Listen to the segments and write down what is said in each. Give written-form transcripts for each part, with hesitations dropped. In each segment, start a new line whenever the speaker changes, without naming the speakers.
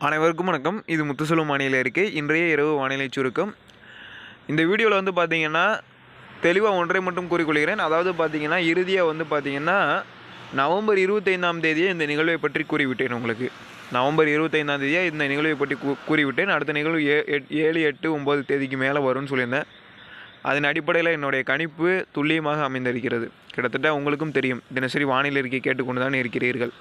அனைவருக்கும் வணக்கம். இது முத்துசெல்வம் வானிலை அறிக்கை. இன்றைய இரவு வானிலை சுருக்கம். இந்த வீடியோவில் வந்து பார்த்திங்கன்னா தெளிவாக ஒன்றை மட்டும் கூறிக்கொள்கிறேன். அதாவது பார்த்திங்கன்னா இறுதியாக வந்து பார்த்திங்கன்னா நவம்பர் 25ஆம் தேதியே இந்த நிகழ்வை பற்றி கூறிவிட்டேன். உங்களுக்கு நவம்பர் 25ஆம் தேதியே இந்த நிகழ்வை பற்றி கூறிவிட்டேன். அடுத்த நிகழ்வு 7, 8, 9 தேதிக்கு மேலே வரும்னு சொல்லியிருந்தேன். அதன் அடிப்படையில் என்னுடைய கணிப்பு துல்லியமாக அமைந்திருக்கிறது. கிட்டத்தட்ட உங்களுக்கும் தெரியும், தினசரி வானிலை அறிக்கை கேட்டுக்கொண்டு தான் இருக்கிறீர்கள்.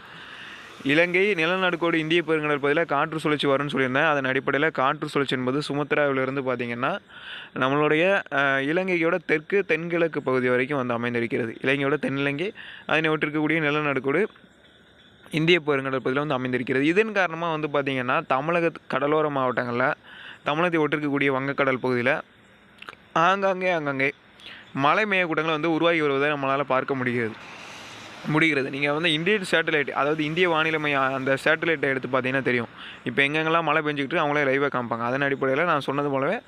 இலங்கை நிலநடுக்கோடு இந்திய பெருங்கடல் பகுதியில் காற்று சுழற்சி வரும்னு சொல்லியிருந்தேன். அதன் அடிப்படையில் காற்று சுழற்சி என்பது சுமத்ராவிலிருந்து பார்த்திங்கன்னா நம்மளுடைய இலங்கையோட தென்கிழக்கு பகுதி வரைக்கும் வந்து அமைந்திருக்கிறது. இலங்கையோட தென்னிலங்கை அதனை ஒட்டிருக்கக்கூடிய நிலநடுக்கோடு இந்திய பெருங்கடல் பகுதியில் வந்து அமைந்திருக்கிறது. இதன் காரணமாக வந்து பார்த்திங்கன்னா தமிழக கடலோர மாவட்டங்களில் தமிழகத்தை ஒட்டிருக்கக்கூடிய வங்கக்கடல் பகுதியில் ஆங்காங்கே மழை மேகக்கூட்டங்கள் வந்து உருவாகி வருவதை நம்மளால் பார்க்க முடிகிறது. நீங்கள் வந்து இந்தியன் சேட்டலைட், அதாவது இந்திய வானிலை மையம் அந்த சேட்டலைட்டை எடுத்து பார்த்தீங்கன்னா தெரியும். இப்போ எங்கெங்கெல்லாம் மழை பெஞ்சிக்கிட்டு அவங்களே லைவாக காமிப்பாங்க. அதன் அடிப்படையில் நான் சொன்னது போலவே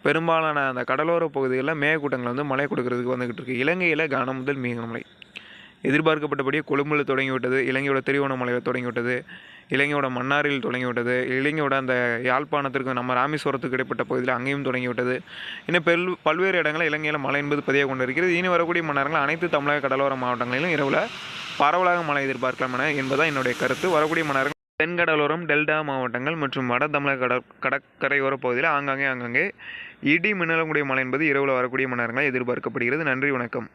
பெரும்பாலான அந்த கடலோர பகுதிகளில் மேகக்கூட்டங்கள் வந்து மழை கொடுக்கறதுக்கு வந்துக்கிட்டு இருக்குது. இலங்கையில் கனம் முதல் மிக கனமழை எதிர்பார்க்கப்பட்டபடியே கொழும்பில் தொடங்கிவிட்டது, இலங்கையோட திருவோணமலையில் தொடங்கிவிட்டது, இலங்கையோட மன்னாரில் தொடங்கிவிட்டது, இலங்கையோட அந்த யாழ்ப்பாணத்திற்கு நம்ம ராமேஸ்வரத்துக்கு இடைப்பட்ட பகுதியில் அங்கேயும் தொடங்கிவிட்டது. இன்னும் பல்வேறு இடங்களில் இலங்கையில் மழை என்பது பதிவாக கொண்டு இருக்கிறது. இனி வரக்கூடிய மணி நேரங்கள் அனைத்து தமிழக கடலோர மாவட்டங்களிலும் இரவில் பரவலாக மழை எதிர்பார்க்கலாம் என்பதான் என்னுடைய கருத்து. வரக்கூடிய மணி நேரங்கள் தென்கடலோரம், டெல்டா மாவட்டங்கள் மற்றும் வட தமிழக கடற்கரையோர பகுதியில் ஆங்காங்கே இடி மின்னலக்கூடிய மழை என்பது இரவில் வரக்கூடிய மணி நேரங்களில் எதிர்பார்க்கப்படுகிறது. நன்றி, வணக்கம்.